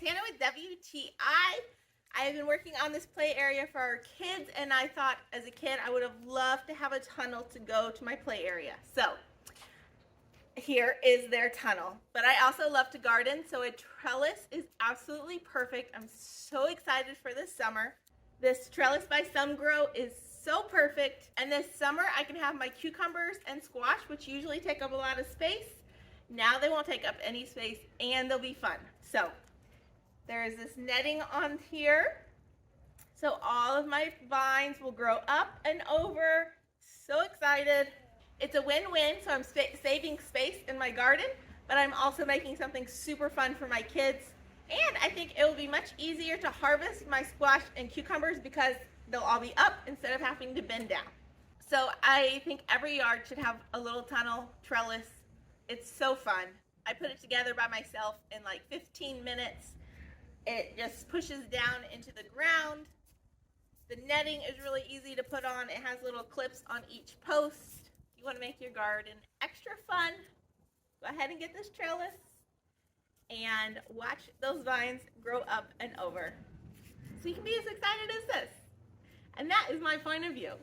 Montana with WTI. I've been working on this play area for our kids, and I thought as a kid I would have loved to have a tunnel to go to my play area. So here is their tunnel. But I also love to garden, so a trellis is absolutely perfect. I'm so excited for this summer. This trellis by SUMGROW is so perfect, and this summer I can have my cucumbers and squash, which usually take up a lot of space. Now they won't take up any space, and they'll be fun. So there is this netting on here, so all of my vines will grow up and over. So excited. It's a win-win, so I'm saving space in my garden, but I'm also making something super fun for my kids. And I think it will be much easier to harvest my squash and cucumbers because they'll all be up instead of having to bend down. So I think every yard should have a little tunnel trellis. It's so fun. I put it together by myself in like 15 minutes. It just pushes down into the ground. The netting is really easy to put on. It has little clips on each post. If you want to make your garden extra fun, go ahead and get this trellis and watch those vines grow up and over. So you can be as excited as this. And that is my point of view.